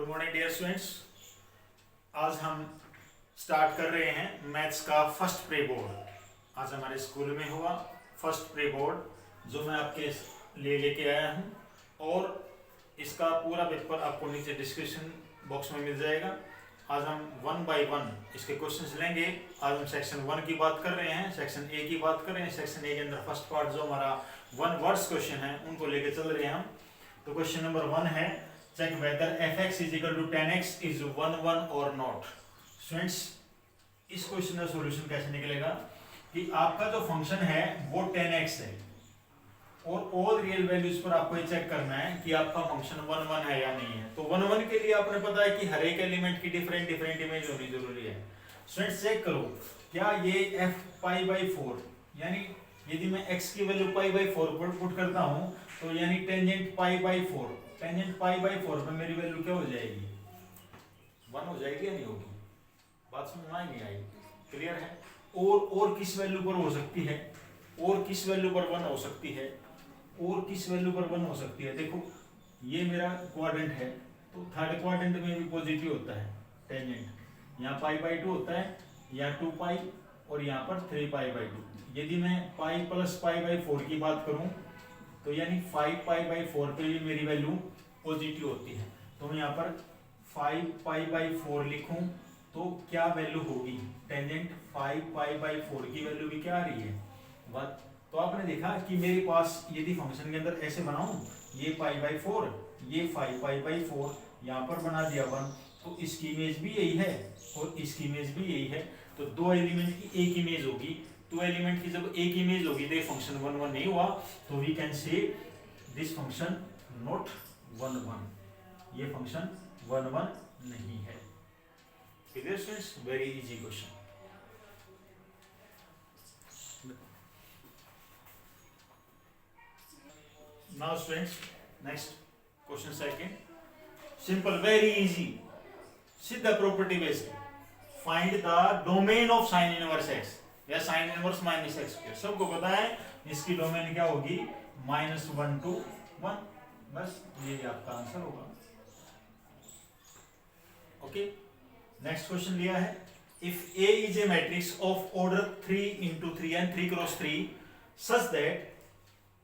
Morning dear students. आज हम start कर रहे हैं मैथ्स का फर्स्ट प्री बोर्ड। आज हमारे स्कूल में हुआ फर्स्ट प्री बोर्ड जो मैं आपके लिए लेके आया हूं और इसका पूरा पेपर आपको नीचे डिस्क्रिप्शन बॉक्स में मिल जाएगा। आज हम वन बाय वन इसके क्वेश्चंस लेंगे। आज हम सेक्शन 1 की बात कर रहे हैं, सेक्शन ए की बात कर रहे हैं। सेक्शन ए के अंदर फर्स्ट पार्ट जो हमारा वन वर्ड्स क्वेश्चन है उनको लेके चल रहे हैं हम। तो क्वेश्चन नंबर 1 है, check whether fx is equal to 10x is 1 और नॉट। स्टूडेंट्स, इस क्वेश्चन का सॉल्यूशन कैसे निकलेगा कि आपका जो फंक्शन है वो 10x है और ऑल रियल वैल्यूज पर आपको ये चेक करना है कि आपका फंक्शन 1 है या नहीं है। तो 1 के लिए आपने पता है कि हर एक एलिमेंट की डिफरेंट इमेज होनी जरूरी है। स्टूडेंट्स, चेक करो क्या ये f पाई बाई 4 यानी यदि मैं x की वैल्यू पाई बाई 4 पर पुट करता हूं तो यानी टेंजेंट पाई बाई 4 पे मेरी वैल्यू क्या हो जाएगी? 1 हो जाएगी या नहीं होगी? बात समझ में नहीं आई? क्लियर है? और किस वैल्यू पर हो सकती है? और किस वैल्यू पर 1 हो सकती है? और किस वैल्यू पर 1 हो सकती है? देखो ये मेरा क्वाड्रेंट है तो थर्ड क्वाड्रेंट में भी पॉजिटिव होता है टेंजेंट। यहाँ पाई बाई 2 होता है, यहाँ 2 पाई और यहाँ पर 3 पाई बाई 2। यदि मैं पाई प्लस पाई बाई 4 की बात करूं तो यानी 5 पाई बाई 4 पे भी मेरी वैल्यू पॉजिटिव होती है। तो मैं यहाँ पर 5 पाई बाई 4 लिखूं तो क्या वैल्यू होगी? टेंजेंट 5 पाई बाई 4 की वैल्यू भी क्या आ रही है? 1। तो आपने देखा कि मेरे पास यदि फंक्शन के अंदर ऐसे बनाऊं, ये पाई बाई 4, ये 5 पाई बाई 4, यहाँ पर बना दिया 1, तो इसकी इमेज भी यही है और इसकी इमेज भी यही है। तो दो एलिमेंट की एक इमेज होगी। दो एलिमेंट की जब एक इमेज होगी तो फंक्शन 1 नहीं हुआ, तो we can say this function not 1, ये फंक्शन 1 नहीं है। Clear students? Very easy question. Now students, next question second, simple, very easy, सीधा property based. Find the domain of sine inverse x या sine inverse minus X square. सबको पता है इसकी domain क्या होगी? -1 to 1। बस ये आपका आंसर होगा। ओके, नेक्स्ट क्वेश्चन लिया है, if A is a matrix of order 3 into 3 and 3 cross 3 such that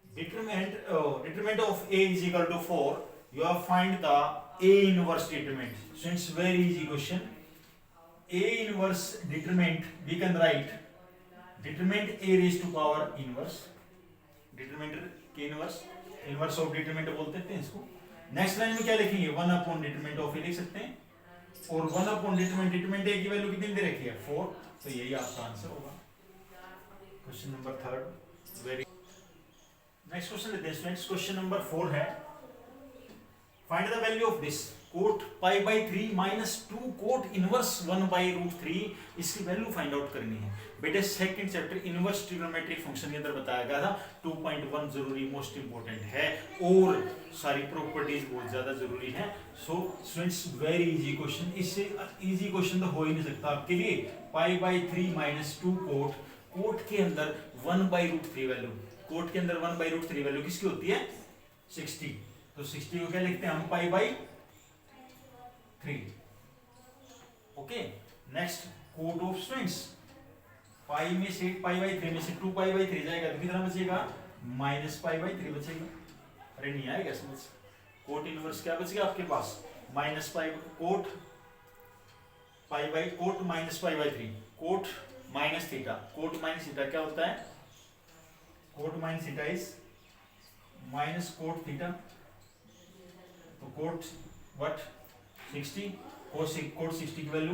determinant of A is equal to 4, you have find the A inverse determinant. So it's very easy question. A inverse determinant we can write determinant A raised to power inverse, determinant के inverse of determinant बोलते हैं इसको। Next line में क्या लिखेंगे? 1 upon determinant of A लिख सकते हैं और 1 upon determinant A की वैल्यू कितनी दे रखी है? 4। तो यही आपका आंसर होगा। Question number 3 very. Next question लेते हैं स्टूडेंट्स। क्वेश्चन नंबर 4 है, find the value of this cot pi by 3 minus 2 cot inverse 1 by root 3। इसकी वैल्यू फाइंड आउट करनी है। बेटे second chapter inverse trigonometric function के अंदर बताया गया था 2.1 जरूरी, मोस्ट इंपोर्टेंट है और सारी प्रॉपर्टीज बहुत ज्यादा जरूरी है। So students, very easy question, इससे इजी क्वेश्चन तो हो ही नहीं सकता आपके लिए। पाई बाई 3 माइनस 2 कोट के अंदर 1 बाई रूट 3 वैल्यू, कोट के अंदर 1 बाई रूट 3 वैल्यू किसकी होती है? 60। तो 60 को क्या लिखते हैं हम? Pi by 3। Okay, next cot of strings, pi में से पाई बाई 3 में से 2 पाई बाई 3 जाएगा तो कितना बचेगा? माइनस पाई बाई 3 बचेगा। अरे नहीं आएगा समझ? कोट इनवर्स क्या बचेगा आपके पास? Minus pi cot pi by cot minus pi by 3, cot minus theta. Cot minus theta क्या होता है? Cot minus theta is minus cot theta. तो कोट व्हाट? 60। कोट 60 की वैल्यू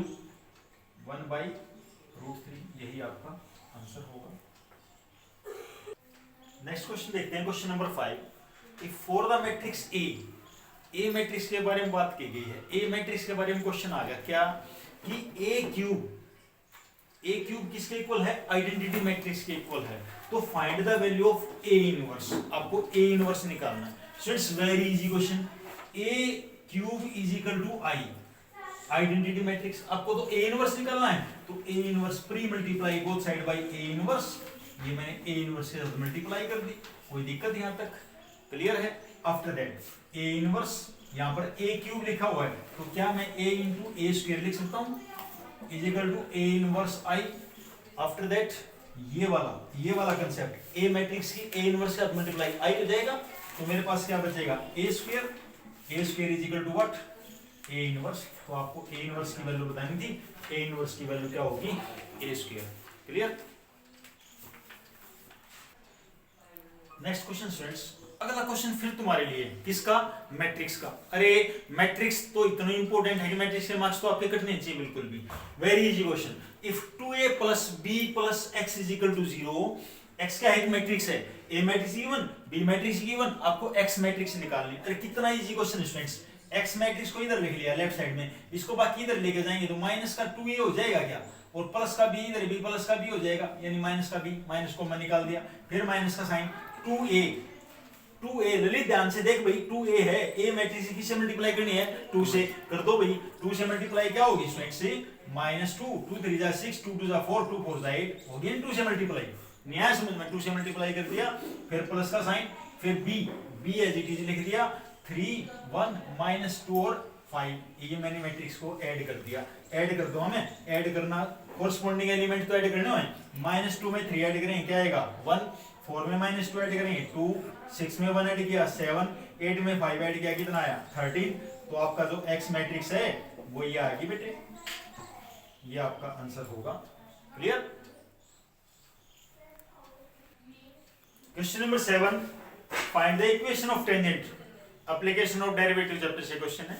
1 बाई रूट 3। यही आपका आंसर होगा। नेक्स्ट क्वेश्चन देखते हैं, question number 5। If for the matrix A matrix के बारे में बात की गई है। ए मैट्रिक्स के बारे में क्वेश्चन आ गया क्या कि ए क्यूब किसके इक्वल है? आइडेंटिटी मैट्रिक्स के इक्वल है। तो find the value of A inverse. आपको ए इनवर्स निकालना है। So it's very easy question. A cube is equal to I, identity matrix. आपको तो ए इनवर्स निकालना है तो A inverse pre multiply both side by A inverse. ये मैंने ए इनवर्स के साथ मल्टीप्लाई कर दी, कोई दिक्कत यहां तक? क्लियर है? आफ्टर दैट ए इनवर्स यहाँ पर a क्यूब लिखा हुआ है, तो क्या मैं a इंटू ए स्क्वायर लिख सकता हूँ is equal to a inverse i। After that ये वाला कंसेप्ट a मैट्रिक्स की a इनवर्स का मल्टीप्लाई i हो जाएगा, तो मेरे पास क्या बचेगा a square is equal to what a inverse. तो आपको a इनवर्स की वैल्यू बतानी थी, a इनवर्स की वैल्यू क्या होगी a square. Clear. Next question students, अगला क्वेश्चन फिर तुम्हारे लिए किसका, मैट्रिक्स का। अरे मैट्रिक्स तो इतना इंपॉर्टेंट है कि मैट्रिक्स के मार्क्स तो आपके कटने चाहिए बिल्कुल भी। Very easy question. If 2a plus b plus x is equal to 0, x क्या है, एक मैट्रिक्स है, a matrix given, b matrix given, आपको x मैट्रिक्स निकालनी। अरे कितना easy question students. x matrix को इधर लिख लिया लेफ्ट साइड में, इसको बाकी इधर लेके जाएंगे तो माइनस का 2a हो जाएगा क्या, और प्लस का b इधर, b प्लस का b हो जाएगा, यानी माइनस का b, माइनस को मैं निकाल दिया, फिर माइनस का साइन 2a ललित ध्यान से देख भाई, 2a है, a मैट्रिक्स किससे मल्टीप्लाई करनी है, 2 से कर दो भाई। 2 से मल्टीप्लाई क्या होगी स्टूडेंट से, -2, 2 3 जा 6, 2 2 जा 4, 2 4 जा 8 हो गया 2 से मल्टीप्लाई। न्याय समझ में, 2 से मल्टीप्लाई कर दिया, फिर प्लस का साइन, फिर b एज इट इज लिख दिया, 3 1 -2 और 5, ये मैंने मैट्रिक्स को ऐड कर दिया। ऐड कर दो, हमें ऐड करना, कोरस्पोंडिंग एलिमेंट तो ऐड करने हैं। -2 में 3 ऐड करेंगे क्या आएगा 1, 4 में -2 ऐड करेंगे 2, 6 में 1 ऐड किया 7, 8 में 5 ऐड किया कितना आया 13। तो आपका जो x मैट्रिक्स है वो ये आएगी बेटे, ये आपका आंसर होगा। Clear. Question number 7, find the equation of tangent, application of derivative chapter से क्वेश्चन है।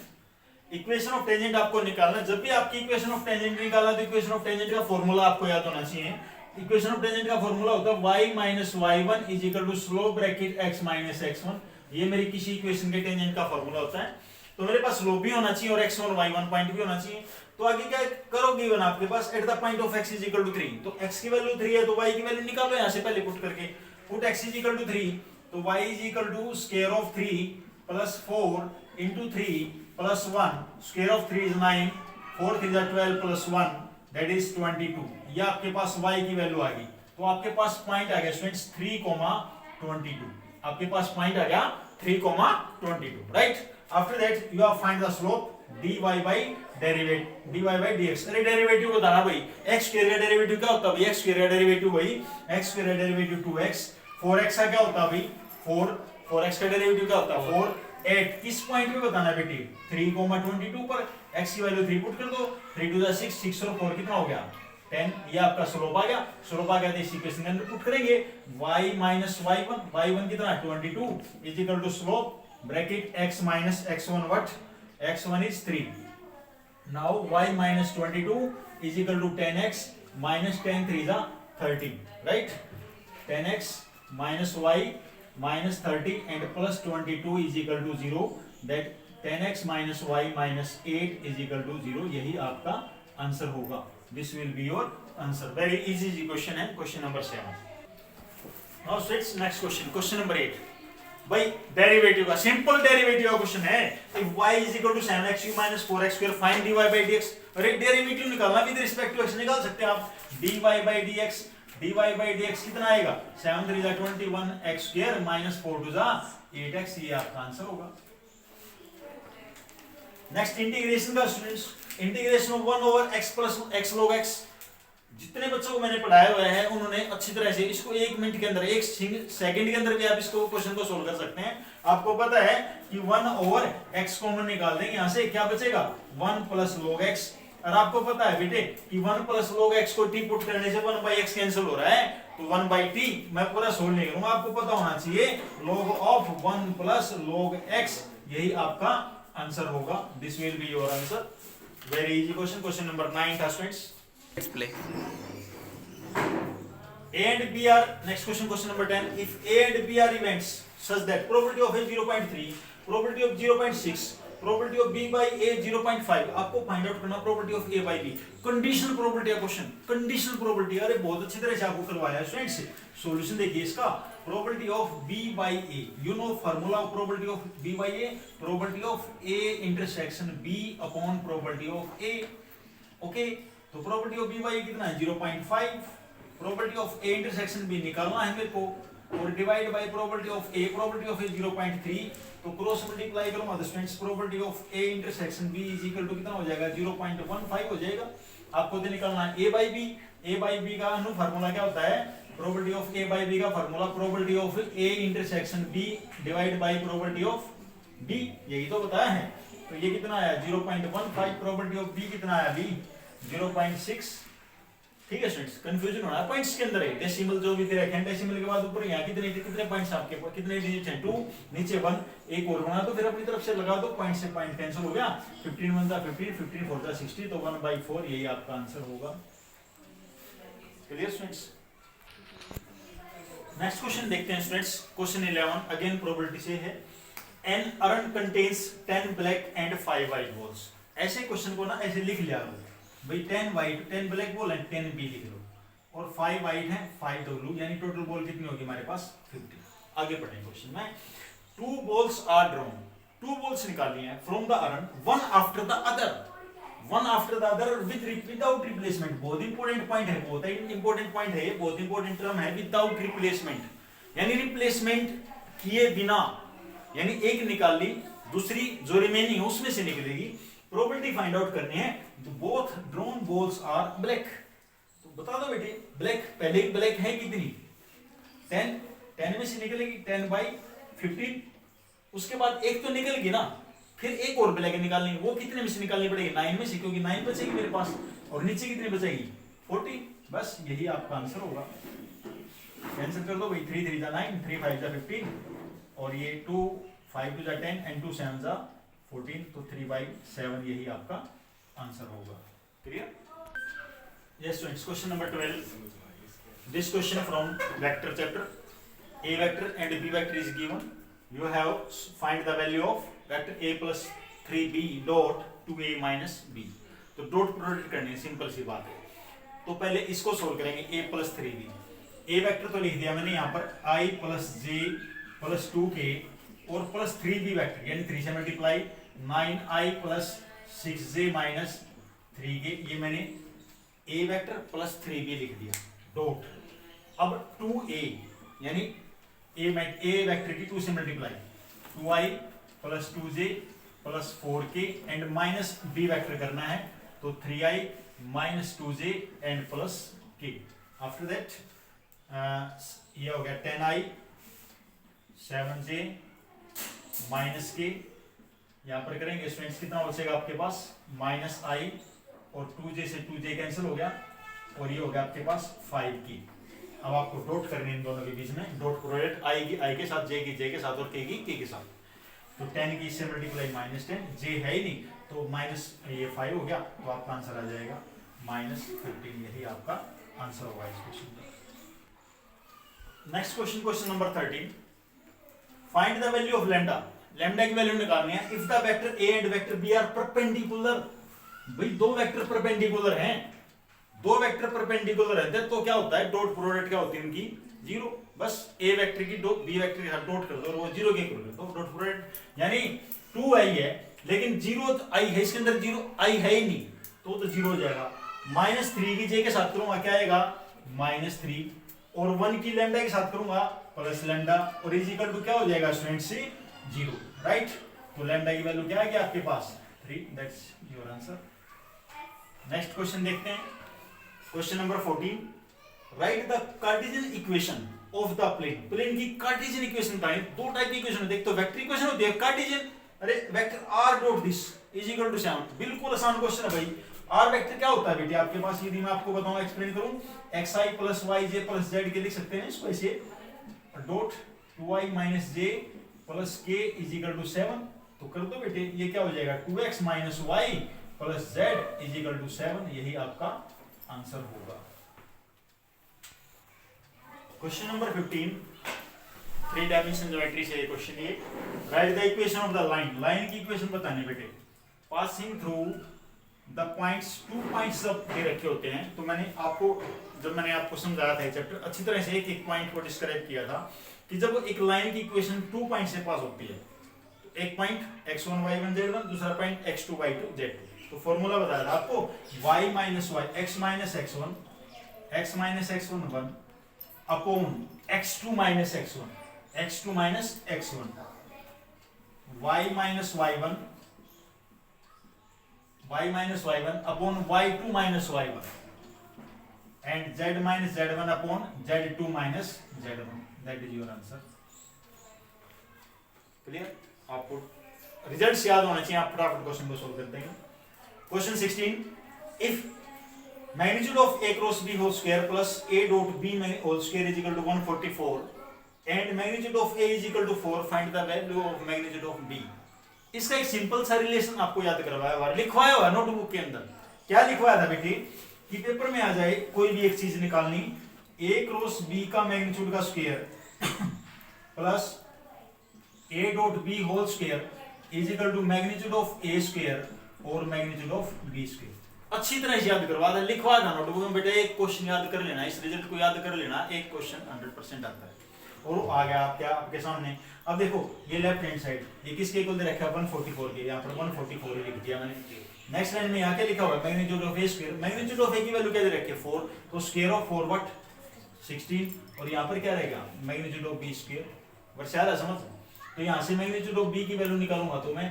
इक्वेशन ऑफ टेंजेंट आपको निकालना, जब भी आपकी इक्वेशन ऑफ टेंजेंट निकालना तो इक्वेशन ऑफ टेंजेंट का फॉर्मूला आपको याद होना चाहिए। इक्वेशन ऑफ टेंजेंट का फॉर्मूला होता है y minus y1 is equal to slope bracket x minus x1। ये मेरी किसी इक्वेशन के टेंजेंट का फॉर्मूला होता है। तो मेरे पास स्लोप भी होना चाहिए और x1 y1 पॉइंट भी होना चाहिए। तो आगे क्या करोगे, गिवन आपके पास at the point of x is equal to 3, तो x की वैल्यू 3 है तो y की वैल्यू निकालो यहां से पहले पुट करके। Put x is equal to 3, तो y is equal to square of 3 plus 4 into 3 plus 1, square of 3 is 9, 4 3 is 12 plus 1 that is 22। ये आपके पास y की वैल्यू आ गई, तो आपके पास पॉइंट आ गया स्टूडेंट्स 3,22। आपके पास पॉइंट आ गया 3,22, right. After that you have find the slope dy by dx। अरे डेरिवेटिव बताना भाई, x स्क्वायर का डेरिवेटिव क्या होता है भाई, x स्क्वायर का डेरिवेटिव भाई x स्क्वायर का डेरिवेटिव 2x, 4x का क्या होता है भाई 4x का डेरिवेटिव क्या होता है 4, 8 किस पॉइंट पे बताना बेटी 3,22 पर, x की वैल्यू 3 पुट कर दो, 3 2 6, 6 और 4 कितना हो गया 10। ये आपका स्लोप आ गया। स्लोप आ गया तो इस इक्वेशन के अंदर पुट करेंगे y माइनस y1 कितना 22 is equal to slope bracket x minus x1 what, x1 is 3। Now y minus 22 is equal to 10x minus 10 3 जा 30, right. 10x minus y minus 30 and plus 22 is equal to 0, that 10x minus y minus 8 is equal to 0। यही आपका answer होगा। This will be your answer। Very easy question है, question number 7। Now switch next question, question number 8। भाई derivative का, simple derivative का question है। If y is equal to 7x minus 4x square, find dy by dx। अरे derivative निकालना with respect to x निकाल सकते हैं आप। dy by dx, dy by dx कितना आएगा 7 3 जा 21 x स्क्वायर माइनस 4 2 जा 8x, ये आपका आंसर होगा। नेक्स्ट इंटीग्रेशन का students, integration of 1 over x plus x log x। जितने बच्चों को मैंने पढ़ाया हुआ है उन्होंने अच्छी तरह से इसको 1 मिनट के अंदर, 1 सेकंड के अंदर भी आप इसको क्वेश्चन को सोल्व कर सकते हैं। आपको पता है कि 1 ओवर x कॉमन निकाल देंगे, यहां से क्या बचेगा 1 प्लस log x। और आपको पता है बेटे कि 1 प्लस log x को t पुट करने से 1 by x कैंसिल हो रहा है, तो 1 by t मैं पूरा सोल्व नहीं करूंगा। आपको पता होना चाहिए log of 1 plus log x, यही आपका आंसर होगा। This will be your answer. Very easy question, question number 9 था students. Let's play. A and B are, next question, question number 10, if A and B are events such that probability of A 0.3, probability of 0.6, probability of B by A 0.5, आपको find out करना probability of A by B। Conditional probability का question, conditional probability, अरे बहुत अच्छी तरह से आपको करवाया है स्टूडेंट्स। सॉल्यूशन देखिए इसका, probability of B by A, you know formula of probability of B by A, probability of A intersection B upon probability of A, okay। तो probability of B by A कितना है 0.5, probability of A intersection B निकालना है मेरे को, और divide by probability of A 0.3, तो cross multiply करूंगा तो students probability of A intersection B is equal to कितना हो जाएगा 0.15 हो जाएगा। आपको तो निकालना है ए बाई बी का नु फार्मूला क्या होता है, probability of A by B का formula probability of A intersection B divide by probability of B, यही तो बताया है। तो ये कितना आया 0.15, प्रोबेबिलिटी ऑफ बी कितना आया बी 0.6। ठीक है स्टूडेंट्स, कंफ्यूजन होना है पॉइंट्स के अंदर है, डेसिमल जो भी दे रखे हैं, डेसिमल के बाद ऊपर यहाँ कितने पॉइंट्स आपके पास, कितने डिजिट हैं 2, नीचे 1, एक और बना तो फिर अपनी तरफ से लगा दो, पॉइंट से पॉइंट कैंसिल हो गया, 15 1 15, 15 4 60, तो 1/4 यही आपका आंसर होगा। Clear students? नेक्स्ट क्वेश्चन देखते हैं स्टूडेंट्स, क्वेश्चन 11 अगेन प्रोबेबिलिटी से है। An urn contains 10 black and 5 white balls. ऐसे क्वेश्चन को ना ऐसे लिख लिया करो भाई, 10 व्हाइट 10 ब्लैक बॉल है 10 बी लिख लो, और 5 व्हाइट है 5 ब्लू, यानी टोटल बॉल कितनी होगी हमारे पास 50। आगे बढ़ें क्वेश्चन में, 2 balls are drawn, 2 balls निकाली हैं from the earn, one after the other without replacement। बहुत इंपॉर्टेंट पॉइंट है, बहुत इंपॉर्टेंट पॉइंट है, बहुत इंपॉर्टेंट टर्म है, विदाउट रिप्लेसमेंट, यानी रिप्लेसमेंट किए बिना, यानी एक निकाल ली, दूसरी जो रिमेनिंग है उसमें से निकलेगी। प्रोबेबिलिटी फाइंड आउट करनी है, तो both drawn balls are black, तो बता दो बेटे ब्लैक, पहले ही ब्लैक है कितनी 10 में से निकलेगी 10/15, उसके बाद एक तो निकल गई ना, फिर एक और ब्लैक निकालनी, वो कितने में से निकालनी पड़ेगी 9 में से, क्योंकि 9 बचेगी मेरे पास, और नीचे कितनी बचेगी 40, बस यही आपका आंसर होगा। कैंसिल कर दो भाई, 3 3 9, 3 5 15, और ये 2 5 2 10 एंड 2 7 14, तो 3/7 यही आपका आंसर होगा। Clear? Yes students, question number 12, this question from vector chapter, a vector and b vector is given, you have find the value of vector a plus 3b dot 2a minus b। तो dot product करनी है, simple सी बात है। तो पहले इसको solve करेंगे, a plus 3b, a vector तो लिख दिया मैंने यहाँ पर, i plus j plus 2k और प्लस 3b वेक्टर, यानी 3 से multiply 9i plus 6j minus 3k, ये मैंने a वेक्टर प्लस 3b लिख दिया डॉट। अब 2a यानी a वेक्टर की 2 से multiply 2i plus 2j plus 4k and minus b vector करना है, तो 3i minus 2j and plus k। After that ये हो गया 10i 7j माइनस k, यहाँ पर करेंगे स्टूडेंट्स कितना बचेगा आपके पास माइनस i, और 2j से 2j कैंसिल हो गया, और ये हो गया आपके पास 5k। अब आपको डॉट करनी इन दोनों के बीच में, डॉट प्रोडक्ट आई की आई के साथ, जे की जे के साथ, और के की के साथ। तो 10 की इससे मल्टीप्लाई -10, जे है ही नहीं तो माइनस ये 5 हो गया, तो आपका आंसर आ जाएगा -15, यही आपका आंसर होगा इस क्वेश्चन का। Next question, question number 13, find the value of lambda. Lambda की वैल्यू निकालनी है if the vector A and vector B are perpendicular. भाई दो वेक्टर परपेंडिकुलर हैं, दो वेक्टर परपेंडिकुलर रहते हैं तो क्या होता है, डॉट प्रोडक्ट क्या होती है उनकी 0। बस ए वेक्टर की बी वेक्टर के साथ डॉट कर दो और वो 0 के इक्वल कर दो, डॉट प्रोडक्ट यानी 2i है लेकिन 0 i है, इसके अंदर 0i है ही नहीं तो 0 हो जाएगा। -3 की जे के साथ करूंगा क्या आएगा -3, और 1 की लैम्डा के साथ करूंगा प्लस लैम्डा, और इज इक्वल टू क्या हो जाएगा स्टूडेंट से 0, राइट। तो लैम्डा की वैल्यू क्या है आपके पास 3, that's your answer. Next question देखते हैं, question number 14, write the Cartesian equation of the plane. Plane की कार्टेशियन इक्वेशन बताएं, दो टाइप की इक्वेशन होती है, एक तो वेक्टर इक्वेशन होती है कार्टेशियन, अरे vector r dot this is equal to 7, बिल्कुल आसान क्वेश्चन है भाई। r वेक्टर क्या होता है बेटे आपके पास, यदि मैं आपको बताऊं एक्सप्लेन करूं, xi plus yj plus z के लिख सकते हैं इसको ऐसे, dot 2i minus j plus k is equal to 7, तो कर दो बेटे, ये क्या हो जाएगा 2x minus y plus z is equal to 7, यही आपका आंसर होगा। क्वेश्चन नंबर 15, 3 डायमेंशन ज्योमेट्री से क्वेश्चन ये, write the equation of the line. Line की इक्वेशन बतानी बेटे, passing through the points, 2 points जब दे रखे होते हैं, तो जब मैंने आपको समझाया था चैप्टर अच्छी तरह से, एक पॉइंट को डिस्क्राइब किया था कि जब एक लाइन की इक्वेशन 2 पॉइंट से पास होती है, तो एक पॉइंट x1 y1 z1, दूसरा पॉइंट x2 y2 z2, तो फॉर्मूला बताया था आपको y minus y, x minus x1 1 upon x2 minus x1, x2 minus x1, y minus y1, y minus y1 upon y2 minus y1 and z minus z1 upon z2 minus z1. That is your answer. Clear? आपको results याद होने चाहिए. आप फटाफट question को solve करते हैं. Question 16. If magnitude of a cross b whole square plus a dot b whole square is equal to 144 and magnitude of a is equal to 4, find the value of magnitude of b. इसका एक simple सा relation आपको याद करवाया हुआ, लिखवाया हुआ notebook के अंदर. क्या लिखवाया था बेटी कि पेपर में आ जाए कोई भी एक चीज निकालनी, a क्रॉस b का मैग्नीट्यूड का square plus a dot b whole square is equal to magnitude of a square और मैग्नीट्यूड ऑफ b स्क्वायर. अच्छी तरह से याद करवा था, लिखवा था नोटबुक में. बेटा एक क्वेश्चन याद कर लेना, इस रिजल्ट को याद कर लेना, एक क्वेश्चन 100% आता है. और वो आ गया क्या आपके सामने. अब देखो ये लेफ्ट हैंड साइड ये किसके इक्वल दे रखा है 144 के, यहाँ पर 144 लिख दिया मैंने. नेक्स्ट लाइन में यहाँ क्या लिखा हुआ है magnitude of A square. Magnitude of A की वैल्यू क्या दे रखी है 4, तो स्क्वायर ऑफ 4 व्हाट 16. और यहाँ पर क्या रहेगा मैग्नीट्यूड ऑफ बी स्क्वायर. बस यार समझ. तो यहाँ से मैग्नीट्यूड ऑफ बी की वैल्यू निकालूंगा तो मैं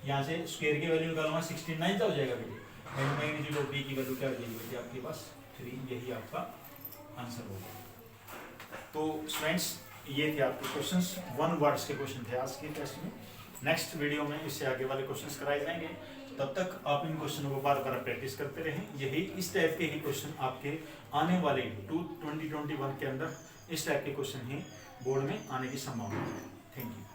यहाँ से स्क्वायर की वैल्यू निकालूंगा 16 9 हो जाएगा बेटे. मैग्नीट्यूड ऑफ बी की वैल्यू क्या हो जाएगी बेटे आपके पास 3. यही आपका आंसर होगा. तो स्टूडेंट्स ये थे आपके क्वेश्चंस, 1 वर्ड्स के क्वेश्चन थे आज के टेस्ट में. नेक्स्ट वीडियो में इससे आगे वाले क्वेश्चंस कराए जाएंगे. तब तक आप इन क्वेश्चनों को बार बार प्रैक्टिस करते रहें. यही इस टाइप के ही क्वेश्चन आपके आने वाले 2021 के अंदर इस टाइप के क्वेश्चन ही बोर्ड में आने की संभावना है. Thank you.